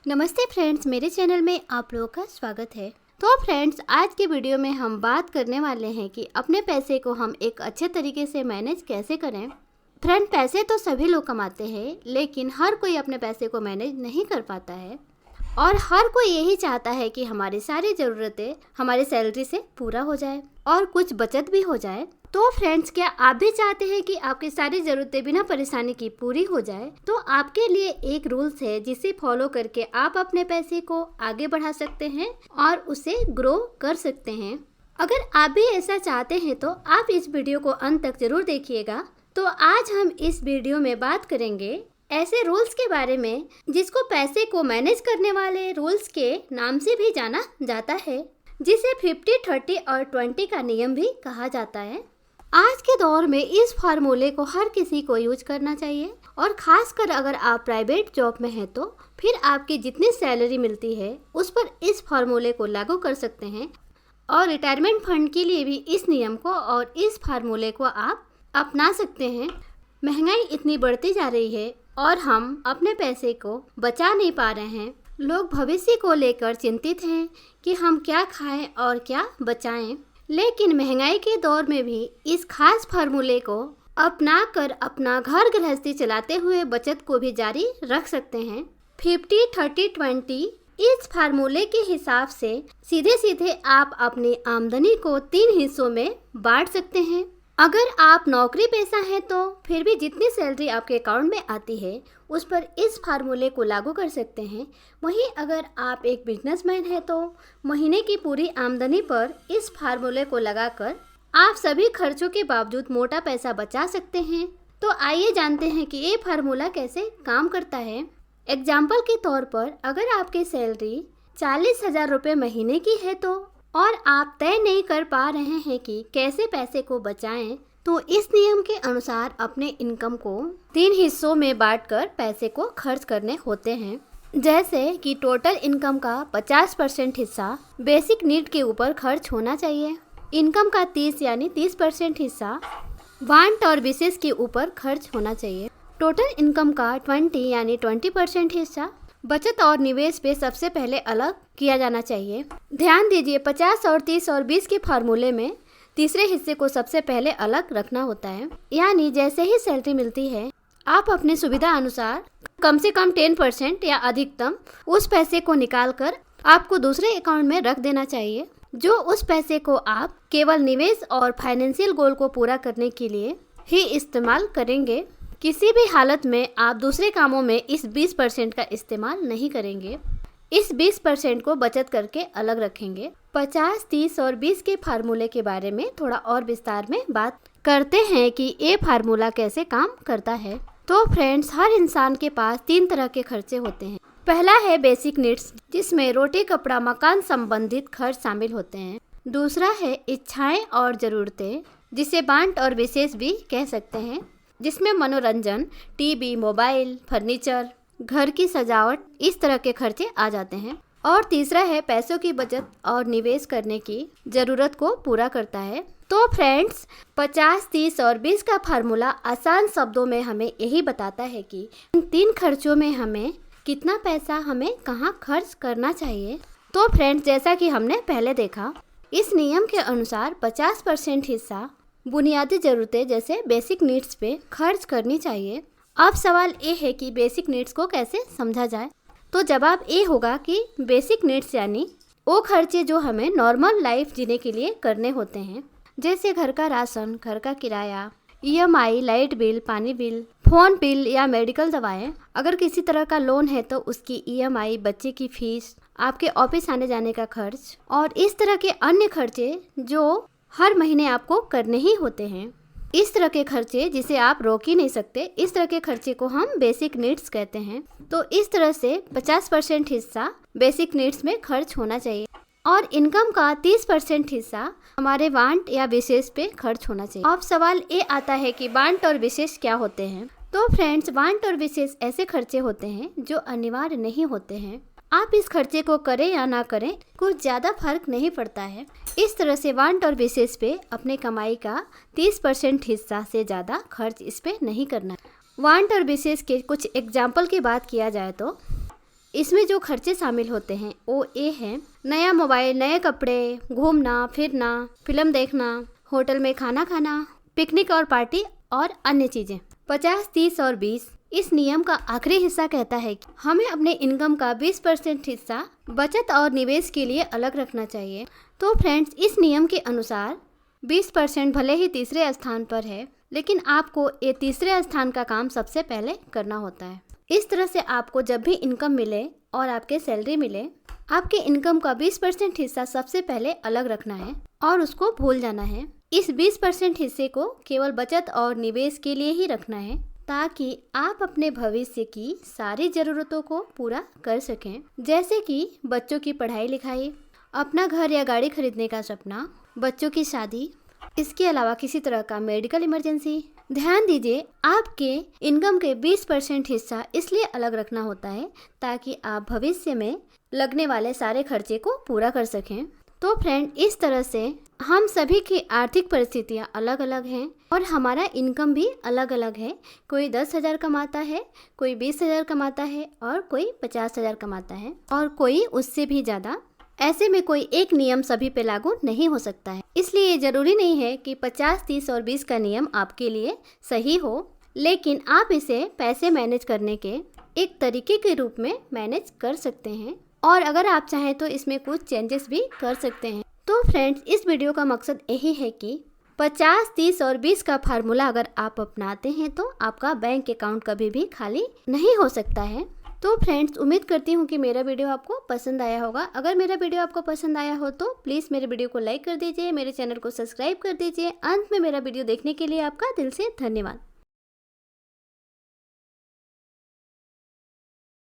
नमस्ते फ्रेंड्स, मेरे चैनल में आप लोगों का स्वागत है। तो फ्रेंड्स, आज की वीडियो में हम बात करने वाले हैं कि अपने पैसे को हम एक अच्छे तरीके से मैनेज कैसे करें। फ्रेंड, पैसे तो सभी लोग कमाते हैं, लेकिन हर कोई अपने पैसे को मैनेज नहीं कर पाता है और हर कोई यही चाहता है कि हमारी सारी ज़रूरतें हमारी सैलरी से पूरा हो जाए और कुछ बचत भी हो जाए। तो फ्रेंड्स, क्या आप भी चाहते हैं कि आपकी सारी ज़रूरतें बिना परेशानी की पूरी हो जाए? तो आपके लिए एक रूल्स है जिसे फॉलो करके आप अपने पैसे को आगे बढ़ा सकते हैं और उसे ग्रो कर सकते हैं। अगर आप भी ऐसा चाहते हैं तो आप इस वीडियो को अंत तक जरूर देखिएगा। तो आज हम इस वीडियो में बात करेंगे ऐसे रूल्स के बारे में जिसको पैसे को मैनेज करने वाले रूल्स के नाम से भी जाना जाता है, जिसे 50, 30 और 20 का नियम भी कहा जाता है। आज के दौर में इस फार्मूले को हर किसी को यूज करना चाहिए और खासकर अगर आप प्राइवेट जॉब में हैं तो फिर आपकी जितनी सैलरी मिलती है उस पर इस फार्मूले को लागू कर सकते हैं और रिटायरमेंट फंड के लिए भी इस नियम को और इस फार्मूले को आप अपना सकते हैं। महंगाई इतनी बढ़ती जा रही है और हम अपने पैसे को बचा नहीं पा रहे हैं। लोग भविष्य को लेकर चिंतित हैं कि हम क्या खाएं और क्या बचाएं। लेकिन महंगाई के दौर में भी इस खास फार्मूले को अपना कर अपना घर गृहस्थी चलाते हुए बचत को भी जारी रख सकते हैं। 50, 30, 20 इस फार्मूले के हिसाब से सीधे सीधे आप अपनी आमदनी को 3 हिस्सों में बांट सकते हैं। अगर आप नौकरी पेशा हैं तो फिर भी जितनी सैलरी आपके अकाउंट में आती है उस पर इस फार्मूले को लागू कर सकते हैं। वहीं अगर आप एक बिजनेसमैन हैं तो महीने की पूरी आमदनी पर इस फार्मूले को लगाकर आप सभी खर्चों के बावजूद मोटा पैसा बचा सकते हैं। तो आइए जानते हैं कि ये फार्मूला कैसे काम करता है। एग्जाम्पल के तौर पर अगर आपकी सैलरी 40,000 रुपये महीने की है तो और आप तय नहीं कर पा रहे हैं कि कैसे पैसे को बचाएं, तो इस नियम के अनुसार अपने इनकम को 3 हिस्सों में बांटकर पैसे को खर्च करने होते हैं। जैसे कि टोटल इनकम का 50% हिस्सा बेसिक नीड के ऊपर खर्च होना चाहिए। इनकम का 30% हिस्सा वांट और विशेष के ऊपर खर्च होना चाहिए। टोटल इनकम का 20% हिस्सा बचत और निवेश पे सबसे पहले अलग किया जाना चाहिए। ध्यान दीजिए, 50 और 30 और 20 के फार्मूले में तीसरे हिस्से को सबसे पहले अलग रखना होता है। यानी जैसे ही सैलरी मिलती है आप अपनी सुविधा अनुसार कम से कम 10% या अधिकतम उस पैसे को निकालकर आपको दूसरे अकाउंट में रख देना चाहिए, जो उस पैसे को आप केवल निवेश और फाइनेंशियल गोल को पूरा करने के लिए ही इस्तेमाल करेंगे। किसी भी हालत में आप दूसरे कामों में इस 20% का इस्तेमाल नहीं करेंगे। इस 20% को बचत करके अलग रखेंगे। 50, 30 और 20 के फार्मूले के बारे में थोड़ा और विस्तार में बात करते हैं कि ये फार्मूला कैसे काम करता है। तो फ्रेंड्स, हर इंसान के पास 3 तरह के खर्चे होते हैं। पहला है बेसिक नीड्स, जिसमें रोटी, कपड़ा, मकान संबंधित खर्च शामिल होते हैं। दूसरा है इच्छाएं और ज़रूरतें, जिसे वांट और विशेष भी कह सकते हैं, जिसमें मनोरंजन, टीवी, मोबाइल, फर्नीचर, घर की सजावट, इस तरह के खर्चे आ जाते हैं। और तीसरा है पैसों की बचत और निवेश करने की ज़रूरत को पूरा करता है। तो फ्रेंड्स, 50, 30 और 20 का फार्मूला आसान शब्दों में हमें यही बताता है कि इन 3 खर्चों में हमें कितना पैसा हमें कहाँ खर्च करना चाहिए। तो फ्रेंड्स, जैसा कि हमने पहले देखा, इस नियम के अनुसार 50% हिस्सा बुनियादी ज़रूरतें जैसे बेसिक नीड्स पे खर्च करनी चाहिए। अब सवाल ये है कि बेसिक नीड्स को कैसे समझा जाए। तो जवाब ये होगा कि बेसिक नीड्स यानी वो खर्चे जो हमें नॉर्मल लाइफ जीने के लिए करने होते हैं, जैसे घर का राशन, घर का किराया, EMI, लाइट बिल, पानी बिल, फ़ोन बिल या मेडिकल दवाएं। अगर किसी तरह का लोन है तो उसकी EMI, बच्चे की फीस, आपके ऑफिस आने जाने का खर्च और इस तरह के अन्य खर्चे जो हर महीने आपको करने ही होते हैं। इस तरह के खर्चे जिसे आप रोक ही नहीं सकते, इस तरह के खर्चे को हम बेसिक नीड्स कहते हैं। तो इस तरह से 50% हिस्सा बेसिक नीड्स में खर्च होना चाहिए और इनकम का 30% हिस्सा हमारे वांट या विशेष पे खर्च होना चाहिए। अब सवाल ये आता है कि वांट और विशेष क्या होते हैं। तो फ्रेंड्स, वांट और विशेष ऐसे खर्चे होते हैं जो अनिवार्य नहीं होते हैं। आप इस खर्चे को करें या ना करें कुछ ज़्यादा फर्क नहीं पड़ता है। इस तरह से वांट और विशेष पे अपने कमाई का 30% हिस्सा से ज़्यादा खर्च इस पे नहीं करना। वांट और विशेष के कुछ एग्जाम्पल की बात किया जाए तो इसमें जो खर्चे शामिल होते हैं वो ये है: नया मोबाइल, नए कपड़े, घूमना फिरना, फिल्म देखना, होटल में खाना खाना, पिकनिक और पार्टी और अन्य चीजें। 50, 30 और 20 इस नियम का आखिरी हिस्सा कहता है कि हमें अपने इनकम का 20% हिस्सा बचत और निवेश के लिए अलग रखना चाहिए। तो फ्रेंड्स, इस नियम के अनुसार 20% भले ही तीसरे स्थान पर है, लेकिन आपको ये तीसरे स्थान का काम सबसे पहले करना होता है। इस तरह से आपको जब भी इनकम मिले और आपके सैलरी मिले, आपके इनकम का 20% हिस्सा सबसे पहले अलग रखना है और उसको भूल जाना है। इस 20% हिस्से को केवल बचत और निवेश के लिए ही रखना है, ताकि आप अपने भविष्य की सारी ज़रूरतों को पूरा कर सकें, जैसे कि बच्चों की पढ़ाई लिखाई, अपना घर या गाड़ी खरीदने का सपना, बच्चों की शादी, इसके अलावा किसी तरह का मेडिकल इमरजेंसी। ध्यान दीजिए, आपके इनकम के 20% हिस्सा इसलिए अलग रखना होता है ताकि आप भविष्य में लगने वाले सारे खर्चे को पूरा कर सकें। तो फ्रेंड, इस तरह से हम सभी की आर्थिक परिस्थितियाँ अलग अलग हैं और हमारा इनकम भी अलग अलग है। कोई 10,000 कमाता है, कोई 20,000 कमाता है और कोई 50,000 कमाता है और कोई उससे भी ज़्यादा। ऐसे में कोई एक नियम सभी पे लागू नहीं हो सकता है। इसलिए ये ज़रूरी नहीं है कि 50, 30 और 20 का नियम आपके लिए सही हो, लेकिन आप इसे पैसे मैनेज करने के एक तरीके के रूप में मैनेज कर सकते हैं और अगर आप चाहें तो इसमें कुछ चेंजेस भी कर सकते हैं। तो फ्रेंड्स, इस वीडियो का मकसद यही है कि 50, 30 और 20 का फार्मूला अगर आप अपनाते हैं तो आपका बैंक अकाउंट कभी भी खाली नहीं हो सकता है। तो फ्रेंड्स, उम्मीद करती हूँ कि मेरा वीडियो आपको पसंद आया होगा। अगर मेरा वीडियो आपको पसंद आया हो तो प्लीज़ मेरे वीडियो को लाइक कर दीजिए, मेरे चैनल को सब्सक्राइब कर दीजिए। अंत में मेरा वीडियो देखने के लिए आपका दिल से धन्यवाद।